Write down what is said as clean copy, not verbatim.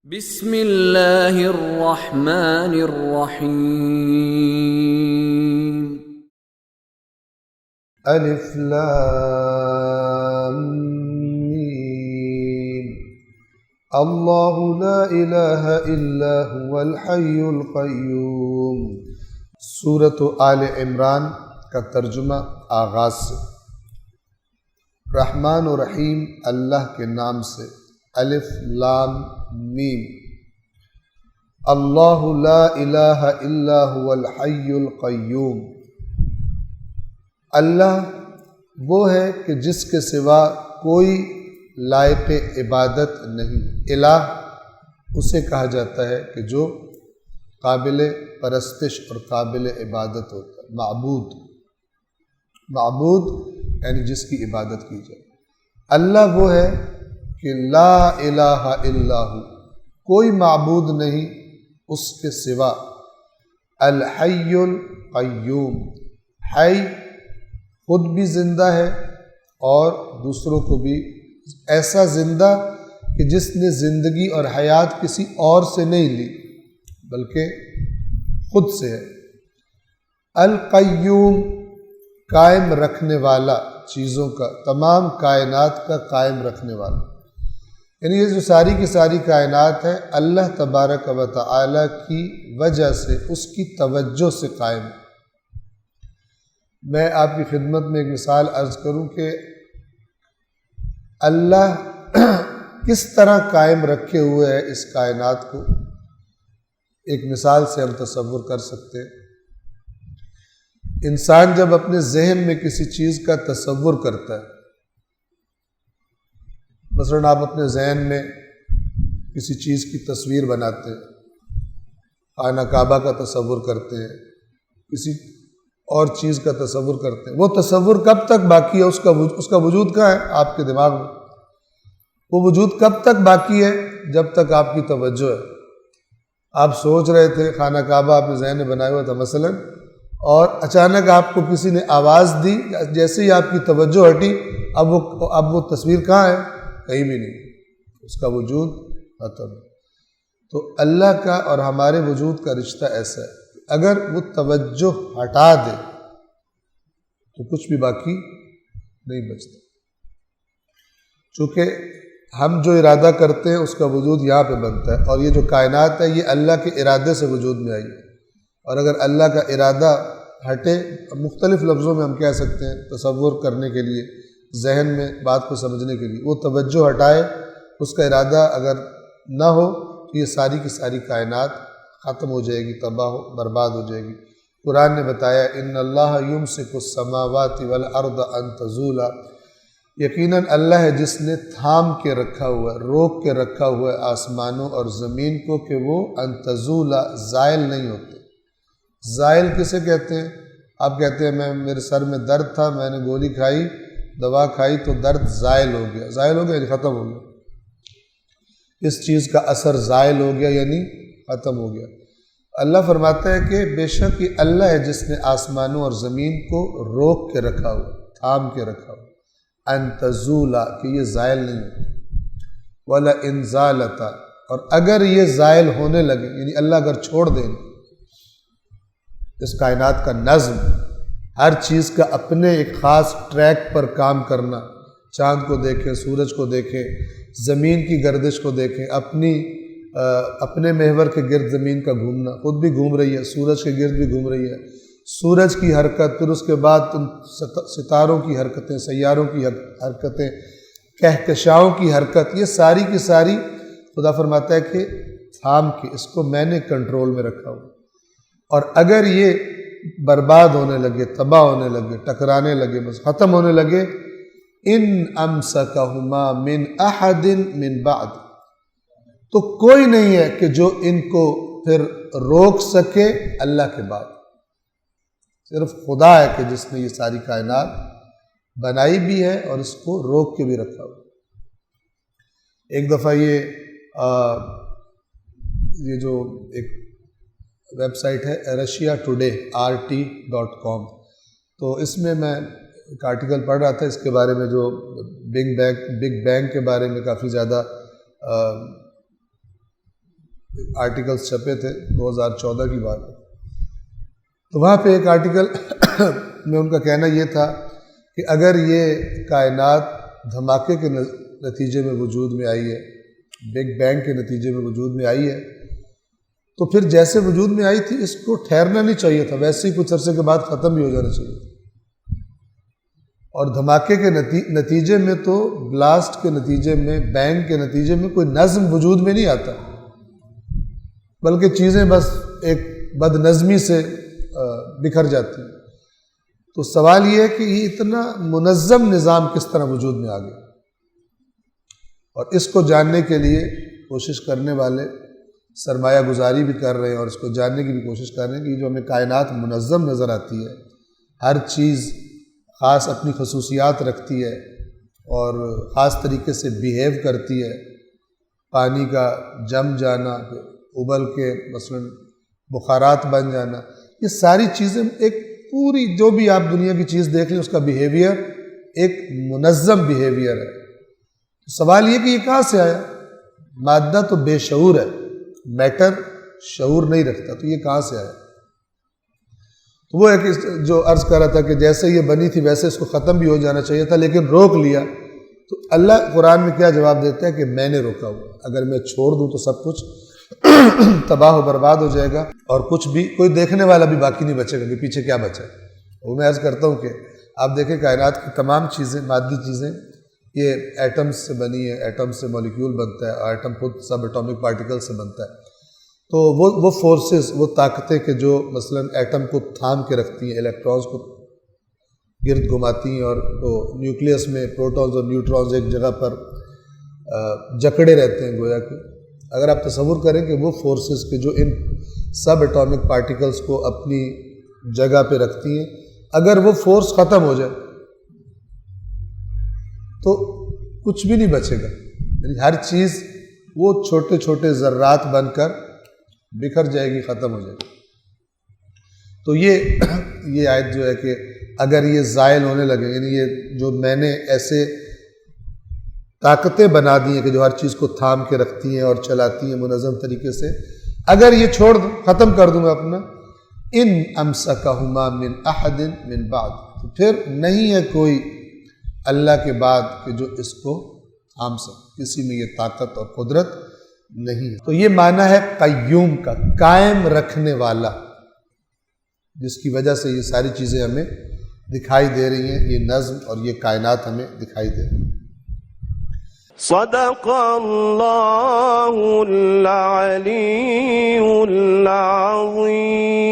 بسم اللہ الرحمن الرحیم الف لام میم اللہ لا الہ الا هو الحی القیوم۔ سورۃ آل عمران کا ترجمہ آغاز سے۔ رحمان و رحیم اللہ کے نام سے۔ الف لام میم اللہ لا الہ الا هو الحی القیوم۔ اللہ وہ ہے کہ جس کے سوا کوئی لائق عبادت نہیں۔ الہ اسے کہا جاتا ہے کہ جو قابل پرستش اور قابل عبادت ہوتا ہے۔ معبود یعنی جس کی عبادت کی جائے۔ اللہ وہ ہے کہ لا الہ الا ہو، کوئی معبود نہیں اس کے سوا۔ الحی القیوم، حی خود بھی زندہ ہے اور دوسروں کو بھی ایسا زندہ کہ جس نے زندگی اور حیات کسی اور سے نہیں لی بلکہ خود سے ہے۔ القیوم، قائم رکھنے والا، چیزوں کا، تمام کائنات کا قائم رکھنے والا۔ یعنی یہ جو ساری کی ساری کائنات ہے اللہ تبارک و تعالی کی وجہ سے، اس کی توجہ سے قائم ہے۔ میں آپ کی خدمت میں ایک مثال عرض کروں کہ اللہ کس طرح قائم رکھے ہوئے ہے اس کائنات کو، ایک مثال سے ہم تصور کر سکتے ہیں۔ انسان جب اپنے ذہن میں کسی چیز کا تصور کرتا ہے، مثلاً آپ اپنے ذہن میں کسی چیز کی تصویر بناتے ہیں، خانہ کعبہ کا تصور کرتے ہیں، کسی اور چیز کا تصور کرتے ہیں، وہ تصور کب تک باقی ہے؟ اس کا وجود کہاں ہے؟ آپ کے دماغ میں۔ وہ وجود کب تک باقی ہے؟ جب تک آپ کی توجہ ہے۔ آپ سوچ رہے تھے، خانہ کعبہ آپ نے ذہن میں بنایا ہوا تھا مثلاً، اور اچانک آپ کو کسی نے آواز دی، جیسے ہی آپ کی توجہ ہٹی اب وہ تصویر کہاں ہے؟ کہیں بھی نہیں، اس کا وجود ختم۔ تو اللہ کا اور ہمارے وجود کا رشتہ ایسا ہے کہ اگر وہ توجہ ہٹا دے تو کچھ بھی باقی نہیں بچتا۔ چونکہ ہم جو ارادہ کرتے ہیں اس کا وجود یہاں پہ بنتا ہے، اور یہ جو کائنات ہے یہ اللہ کے ارادے سے وجود میں آئی ہے۔ اور اگر اللہ کا ارادہ ہٹے، مختلف لفظوں میں ہم کہہ سکتے ہیں تصور کرنے کے لیے، ذہن میں بات کو سمجھنے کے لیے، وہ توجہ ہٹائے، اس کا ارادہ اگر نہ ہو تو یہ ساری کی ساری کائنات ختم ہو جائے گی، تباہ برباد ہو جائے گی۔ قرآن نے بتایا ان اللہ یمسک السماوات والارض ان تزولا، یقیناً اللہ ہے جس نے تھام کے رکھا ہوا ہے، روک کے رکھا ہوا ہے آسمانوں اور زمین کو کہ وہ ان تزولا، زائل نہیں ہوتے۔ زائل کسے کہتے ہیں؟ آپ کہتے ہیں میرے سر میں درد تھا، میں نے گولی کھائی، دوا کھائی تو درد زائل ہو گیا۔ زائل ہو گیا یعنی ختم ہو گیا، اس چیز کا اثر زائل ہو گیا یعنی ختم ہو گیا۔ اللہ فرماتا ہے کہ بے شک یہ اللہ ہے جس نے آسمانوں اور زمین کو روک کے رکھا ہوا، تھام کے رکھا ہوا، ان تزولا، کہ یہ زائل نہیں ہوتا۔ وَلَئِنْ زَالَتَا، اور اگر یہ زائل ہونے لگے، یعنی اللہ اگر چھوڑ دیں اس کائنات کا نظم، ہر چیز کا اپنے ایک خاص ٹریک پر کام کرنا، چاند کو دیکھیں، سورج کو دیکھیں، زمین کی گردش کو دیکھیں، اپنے محور کے گرد زمین کا گھومنا، خود بھی گھوم رہی ہے، سورج کے گرد بھی گھوم رہی ہے، سورج کی حرکت، پھر اس کے بعد ستاروں کی حرکتیں، سیاروں کی حرکتیں، کہکشاؤں کی حرکت، یہ ساری کی ساری خدا فرماتا ہے کہ تھام کے اس کو میں نے کنٹرول میں رکھا ہوں۔ اور اگر یہ برباد ہونے لگے، تباہ ہونے لگے، ٹکرانے لگے، بس ختم ہونے لگے، ان امسکہما من احد من بعد، تو کوئی نہیں ہے کہ جو ان کو پھر روک سکے اللہ کے بعد۔ صرف خدا ہے کہ جس نے یہ ساری کائنات بنائی بھی ہے اور اس کو روک کے بھی رکھا ہوا۔ ایک دفعہ یہ جو ایک ویب سائٹ ہے رشیا ٹوڈے RT.com، تو اس میں ایک آرٹیکل پڑھ رہا تھا اس کے بارے میں، جو بگ بینگ کے بارے میں کافی زیادہ آرٹیکلز چھپے تھے 2014 کی بات ہے، تو وہاں پہ ایک آرٹیکل میں ان کا کہنا یہ تھا کہ اگر یہ کائنات دھماکے کے نتیجے میں وجود میں آئی ہے، بگ بینگ کے نتیجے میں وجود میں آئی ہے، تو پھر جیسے وجود میں آئی تھی اس کو ٹھہرنا نہیں چاہیے تھا، ویسے ہی کچھ عرصے کے بعد ختم بھی ہو جانا چاہیے تھا۔ اور دھماکے کے نتیجے میں تو بلاسٹ کے نتیجے میں، بینگ کے نتیجے میں کوئی نظم وجود میں نہیں آتا، بلکہ چیزیں بس ایک بد نظمی سے بکھر جاتی ہیں۔ تو سوال یہ ہے کہ یہ اتنا منظم نظام کس طرح وجود میں آ گیا، اور اس کو جاننے کے لیے کوشش کرنے والے سرمایہ گزاری بھی کر رہے ہیں، اور اس کو جاننے کی بھی کوشش کر رہے ہیں کہ جو ہمیں کائنات منظم نظر آتی ہے، ہر چیز خاص اپنی خصوصیات رکھتی ہے اور خاص طریقے سے بیہیو کرتی ہے، پانی کا جم جانا، ابل کے مثلا بخارات بن جانا، یہ ساری چیزیں ایک پوری جو بھی آپ دنیا کی چیز دیکھ لیں اس کا بیہیویئر ایک منظم بیہیویئر ہے۔ سوال یہ کہ یہ کہاں سے آیا؟ مادہ تو بے شعور ہے، میٹر شعور نہیں رکھتا، تو یہ کہاں سے آیا؟ تو وہ ایک جو عرض کر رہا تھا کہ جیسے یہ بنی تھی ویسے اس کو ختم بھی ہو جانا چاہیے تھا، لیکن روک لیا۔ تو اللہ قرآن میں کیا جواب دیتا ہے کہ میں نے روکا ہوا، اگر میں چھوڑ دوں تو سب کچھ تباہ و برباد ہو جائے گا، اور کچھ بھی کوئی دیکھنے والا بھی باقی نہیں بچے گا کہ پیچھے کیا بچا ہے۔ وہ میں عرض کرتا ہوں کہ آپ دیکھیں کائنات کی تمام چیزیں، مادی چیزیں، یہ ایٹمز سے بنی ہے، ایٹم سے مولیکیول بنتا ہے، ایٹم خود سب ایٹامک پارٹیکل سے بنتا ہے۔ تو وہ فورسز، وہ طاقتیں کہ جو مثلا ایٹم کو تھام کے رکھتی ہیں، الیکٹرانز کو گرد گھماتی ہیں، اور وہ نیوکلیس میں پروٹونز اور نیوٹرونز ایک جگہ پر جکڑے رہتے ہیں گویا کہ، اگر آپ تصور کریں کہ وہ فورسز کہ جو ان سب ایٹامک پارٹیکلز کو اپنی جگہ پہ رکھتی ہیں، اگر وہ فورس ختم ہو جائے تو کچھ بھی نہیں بچے گا، یعنی ہر چیز وہ چھوٹے چھوٹے ذرات بن کر بکھر جائے گی، ختم ہو جائے گی۔ تو یہ آیت جو ہے کہ اگر یہ زائل ہونے لگے، یعنی یہ جو میں نے ایسے طاقتیں بنا دی ہیں کہ جو ہر چیز کو تھام کے رکھتی ہیں اور چلاتی ہیں منظم طریقے سے، اگر یہ چھوڑ دوں، ختم کر دوں میں اپنا، ان امسکہما من احد من بعد، تو پھر نہیں ہے کوئی اللہ کے بعد کہ جو اس کو تھام سکے، کسی میں یہ طاقت اور قدرت نہیں ہے۔ تو یہ معنی ہے قیوم کا، قائم رکھنے والا، جس کی وجہ سے یہ ساری چیزیں ہمیں دکھائی دے رہی ہیں، یہ نظم اور یہ کائنات ہمیں دکھائی دے رہی ہیں۔ صدق اللہ العلی العظیم۔